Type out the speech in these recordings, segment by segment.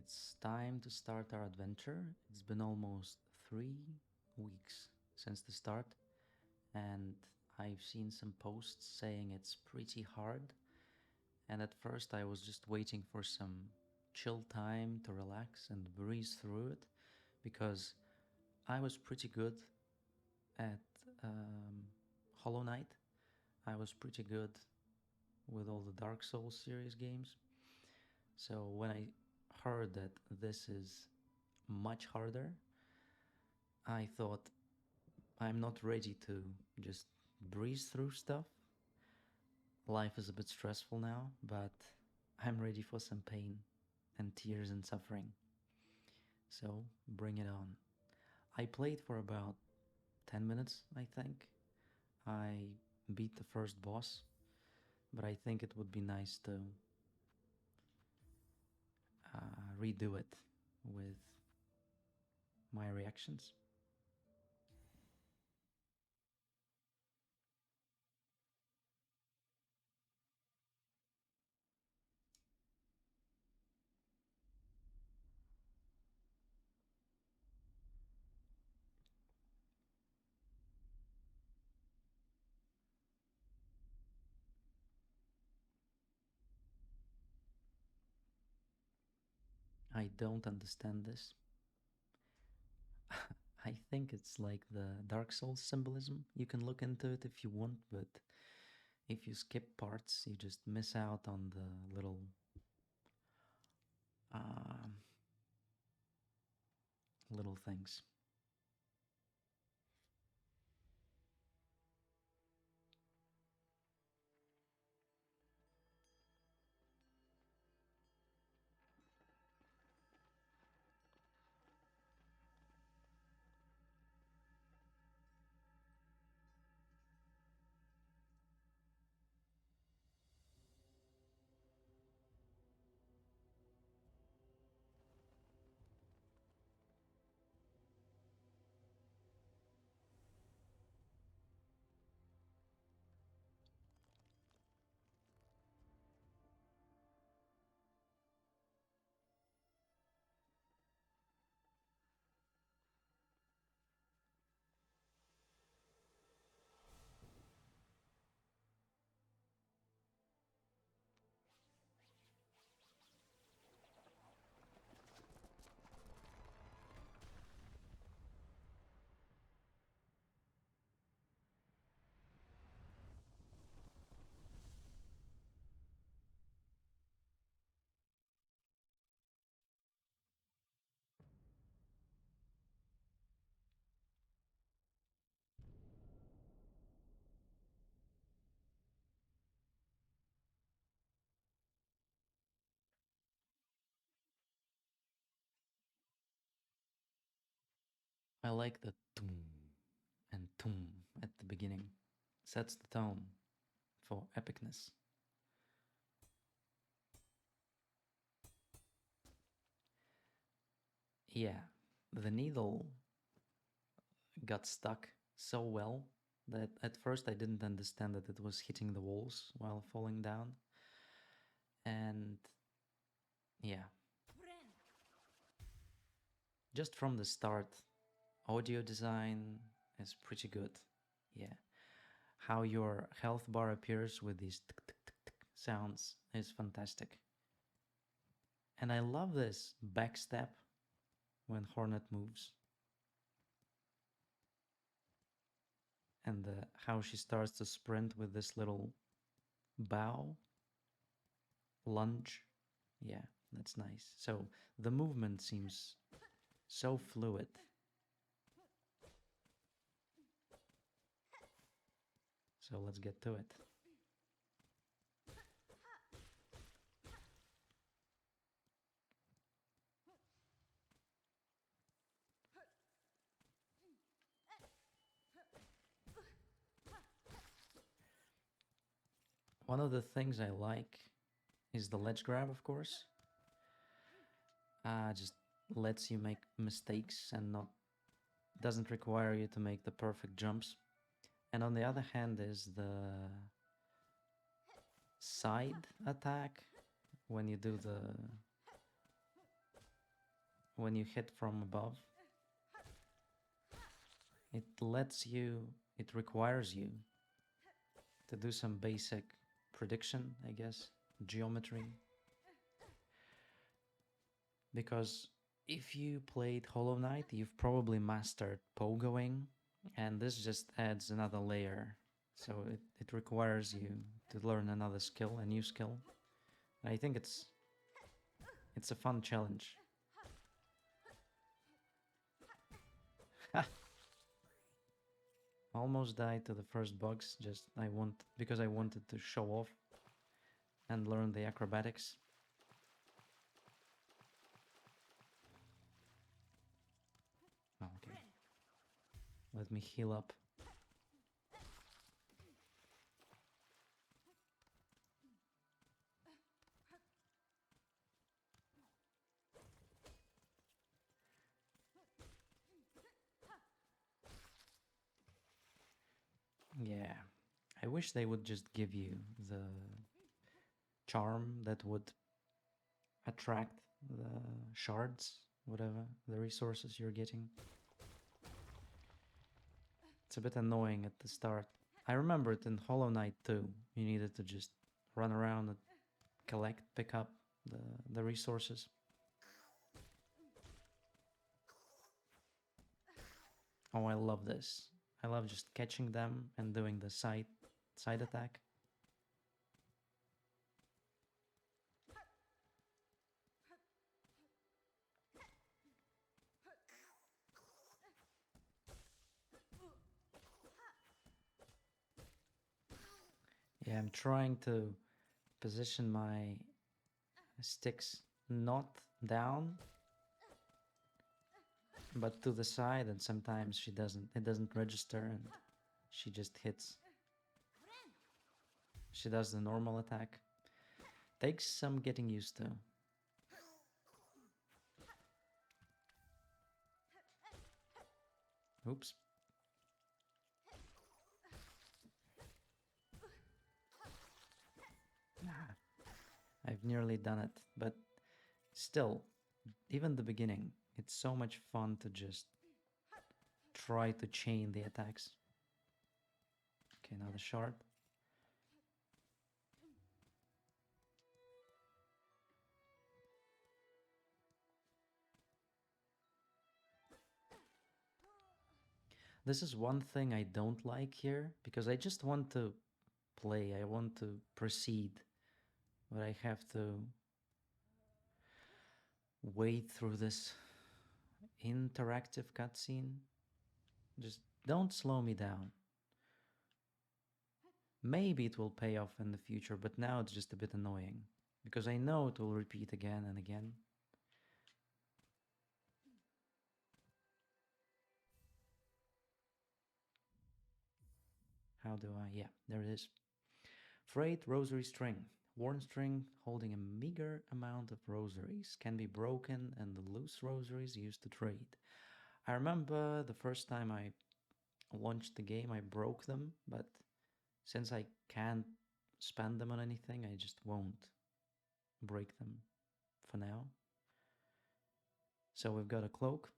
It's time to start our adventure. It's been almost 3 weeks since the start, and I've seen some posts saying it's pretty hard. And at first, I was just waiting for some chill time to relax and breeze through it because I was pretty good at um, Hollow Knight. I was pretty good with all the Dark Souls series games. So when I heard that this is much harder, I thought I'm not ready to just breeze through stuff. Life is a bit stressful now, but I'm ready for some pain and tears and suffering. So bring it on. I played for about 10 minutes, I think. I beat the first boss, but I think it would be nice to redo it with my reactions. I don't understand this. I think it's like the Dark Souls symbolism. You can look into it if you want, but if you skip parts, you just miss out on the um, little things. I like the tum and tum at the beginning. Sets the tone for epicness. Yeah, the needle got stuck so well that at first I didn't understand that it was hitting the walls while falling down. And yeah, just from the start, audio design is pretty good. Yeah, how your health bar appears with these tick, tick, tick, tick sounds is fantastic. And I love this backstep when Hornet moves and how she starts to sprint with this little bow lunge. Yeah, that's nice. So the movement seems so fluid. So let's get to it. One of the things I like is the ledge grab, of course. Just lets you make mistakes and not doesn't require you to make the perfect jumps. And on the other hand is the side attack when you do when you hit from above, it lets you, it requires you to do some basic prediction, I guess, geometry. Because if you played Hollow Knight, you've probably mastered pogoing, and this just adds another layer. So it requires you to learn another skill, a new skill. And I think it's a fun challenge. Almost died to the first bugs, just because I wanted to show off and learn the acrobatics. Okay. Let me heal up. Yeah. I wish they would just give you the charm that would attract the shards, whatever, the resources you're getting. It's a bit annoying at the start. I remember it in Hollow Knight too. You needed to just run around and pick up the resources. Oh, I love this. I love just catching them and doing the side attack. Yeah, I'm trying to position my sticks not down, but to the side, and sometimes it doesn't register and she just hits. She does the normal attack. Takes some getting used to. Oops. I've nearly done it, but still, even the beginning, it's so much fun to just try to chain the attacks. Okay, now the shard. This is one thing I don't like here, because I just want to play, I want to proceed, but I have to wade through this interactive cutscene. Just don't slow me down. Maybe it will pay off in the future, but now it's just a bit annoying, because I know it will repeat again and again. How do I? Yeah, there it is. Frayed rosary string. Worn string holding a meager amount of rosaries can be broken and the loose rosaries used to trade. I remember the first time I launched the game, I broke them, but since I can't spend them on anything, I just won't break them for now. So we've got a cloak.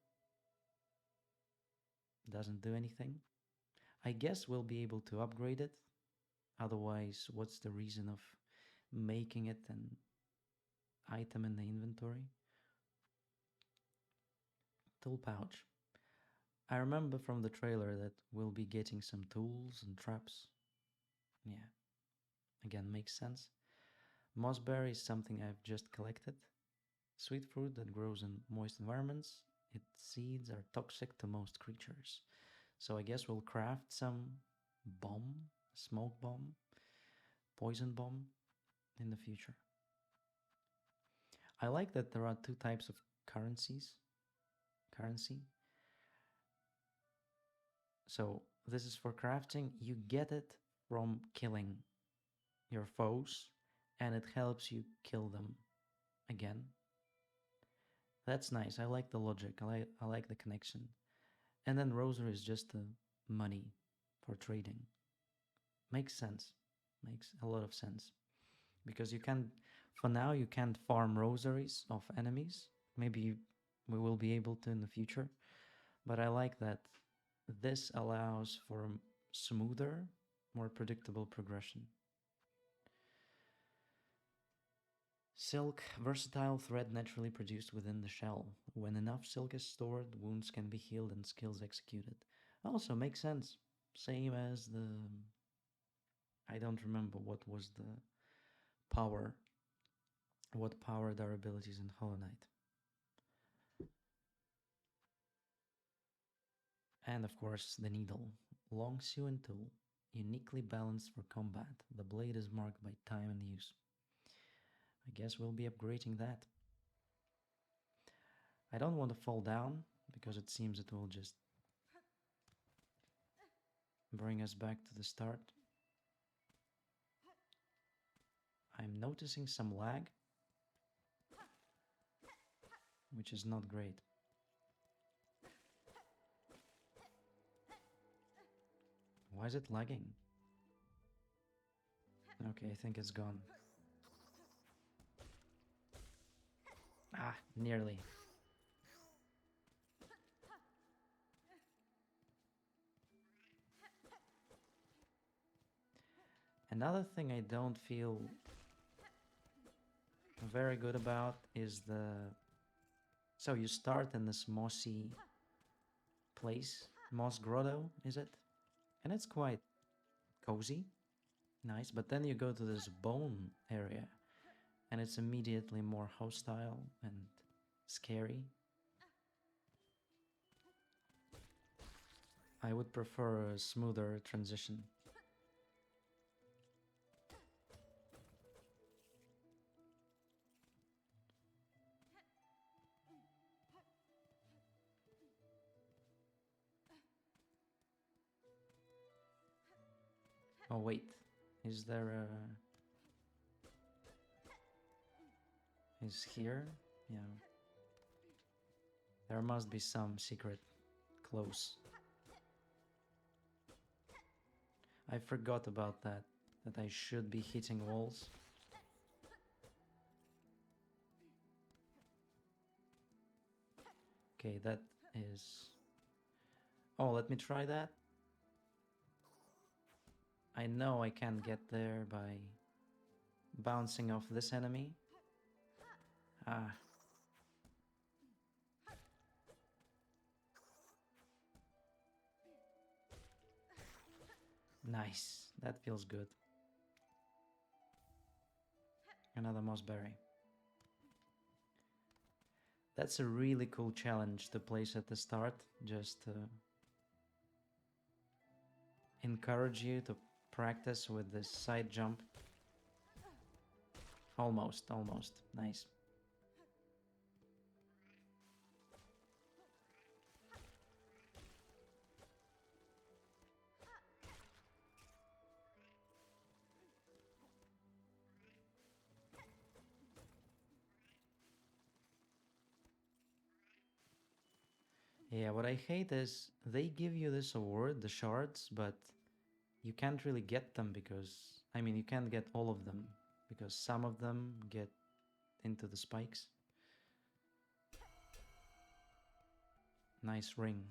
Doesn't do anything. I guess we'll be able to upgrade it. Otherwise, what's the reason of making it an item in the inventory? Tool pouch. I remember from the trailer that we'll be getting some tools and traps. Yeah, again, makes sense. Mossberry is something I've just collected. Sweet fruit that grows in moist environments. Its seeds are toxic to most creatures. So I guess we'll craft some bomb, smoke bomb, poison bomb in the future. I like that there are two types of currency. So this is for crafting. You get it from killing your foes, and it helps you kill them again. That's nice. I like the logic. I like the connection. And then rosary is just the money for trading. Makes sense. Makes a lot of sense. Because you can, for now, you can't farm rosaries of enemies. Maybe we will be able to in the future. But I like that this allows for smoother, more predictable progression. Silk, versatile thread naturally produced within the shell. When enough silk is stored, wounds can be healed and skills executed. Also makes sense. Same as the... I don't remember what was the power. What powered our abilities in Hollow Knight. And of course, the needle. Long Suan tool. Uniquely balanced for combat. The blade is marked by time and use. I guess we'll be upgrading that. I don't want to fall down, because it seems it will just bring us back to the start. I'm noticing some lag, which is not great. Why is it lagging? Okay, I think it's gone. Ah, nearly. Another thing I don't feel very good about is the... So you start in this mossy place, Moss Grotto, is it? And it's quite cozy, nice, but then you go to this bone area and it's immediately more hostile and scary. I would prefer a smoother transition. Oh wait, is there a... Is here? Yeah. There must be some secret close. I forgot about that I should be hitting walls. Okay, that is... Oh, let me try that. I know I can't get there by bouncing off this enemy. Ah. Nice. That feels good. Another mossberry. That's a really cool challenge to place at the start, just to encourage you to practice with this side jump. Almost. Nice. Yeah, what I hate is they give you this award, the shards, but you can't really get them because... I mean, you can't get all of them because some of them get into the spikes. Nice ring.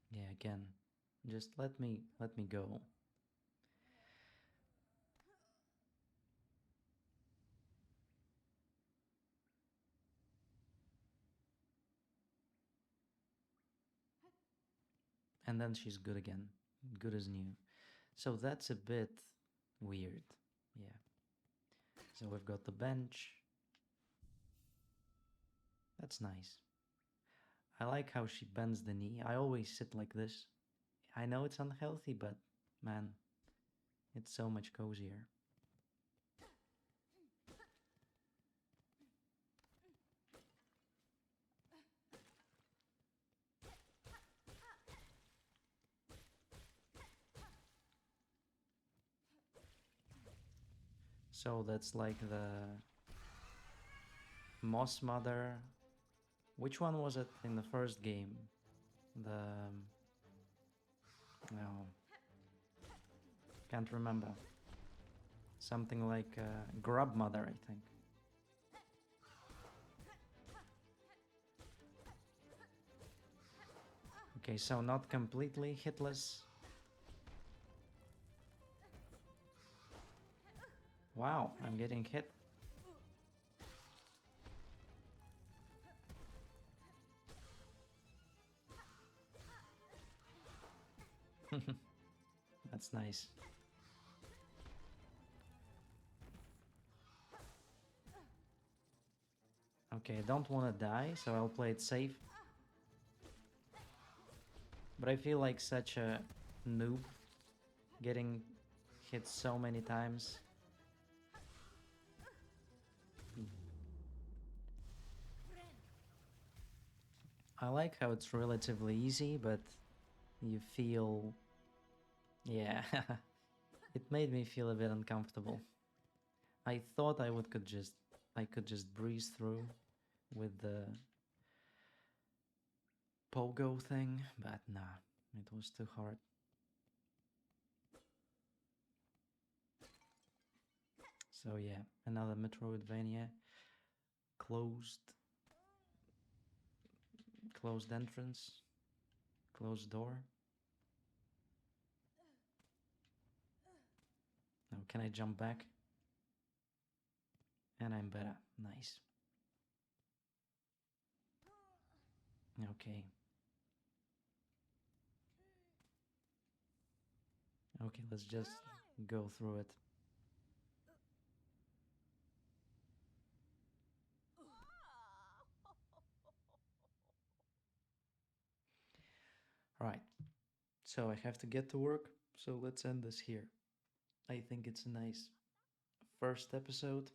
Yeah, again, just let me go. And then she's good again, good as new. So that's a bit weird. Yeah. So we've got the bench. That's nice. I like how she bends the knee. I always sit like this. I know it's unhealthy, but man, it's so much cozier. So that's like the Moss Mother. Which one was it in the first game? The no, can't remember. Something like Grub Mother, I think. Okay, so not completely hitless. Wow, I'm getting hit. That's nice. Okay, I don't want to die, so I'll play it safe. But I feel like such a noob getting hit so many times. I like how it's relatively easy, but you feel... Yeah, it made me feel a bit uncomfortable. I thought I could just breeze through with the pogo thing, but nah, it was too hard. So yeah, another Metroidvania. Closed entrance, closed door. Now can I jump back? And I'm better. Nice. Okay. Okay, let's just go through it. Right. So I have to get to work, so let's end this here. I think it's a nice first episode.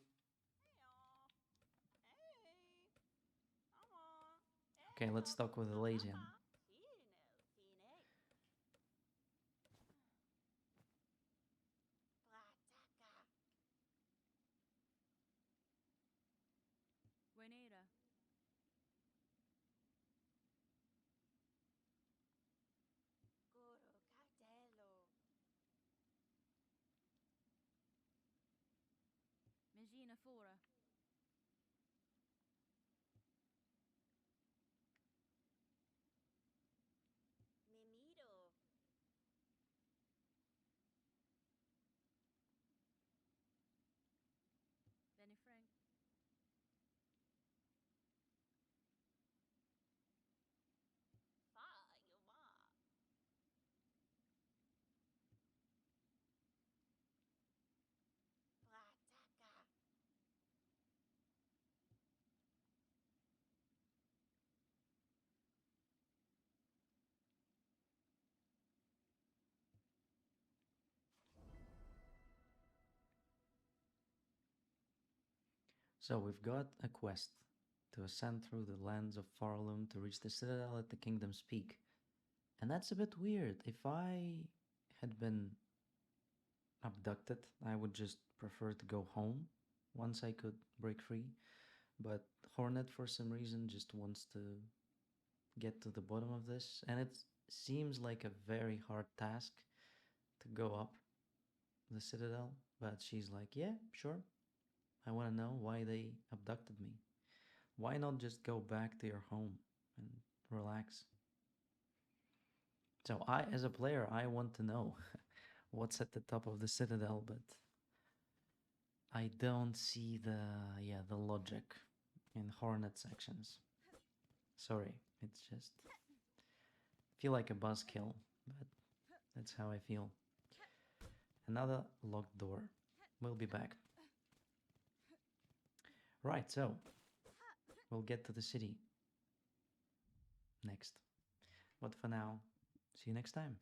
Okay, let's talk with the lady. Buenera. Coro cartello. Megina fora. Mimiro. Benny Frank. So we've got a quest to ascend through the lands of Farlum to reach the citadel at the Kingdom's Peak. And that's a bit weird. If I had been abducted, I would just prefer to go home once I could break free. But Hornet, for some reason, just wants to get to the bottom of this. And it seems like a very hard task to go up the citadel. But she's like, yeah, sure. I want to know why they abducted me. Why not just go back to your home and relax? So I, as a player, I want to know what's at the top of the citadel, but I don't see the logic in Hornet's actions. Sorry, it's just feel like a buzzkill, but that's how I feel. Another locked door. We'll be back. Right, so we'll get to the city next. But for now, see you next time.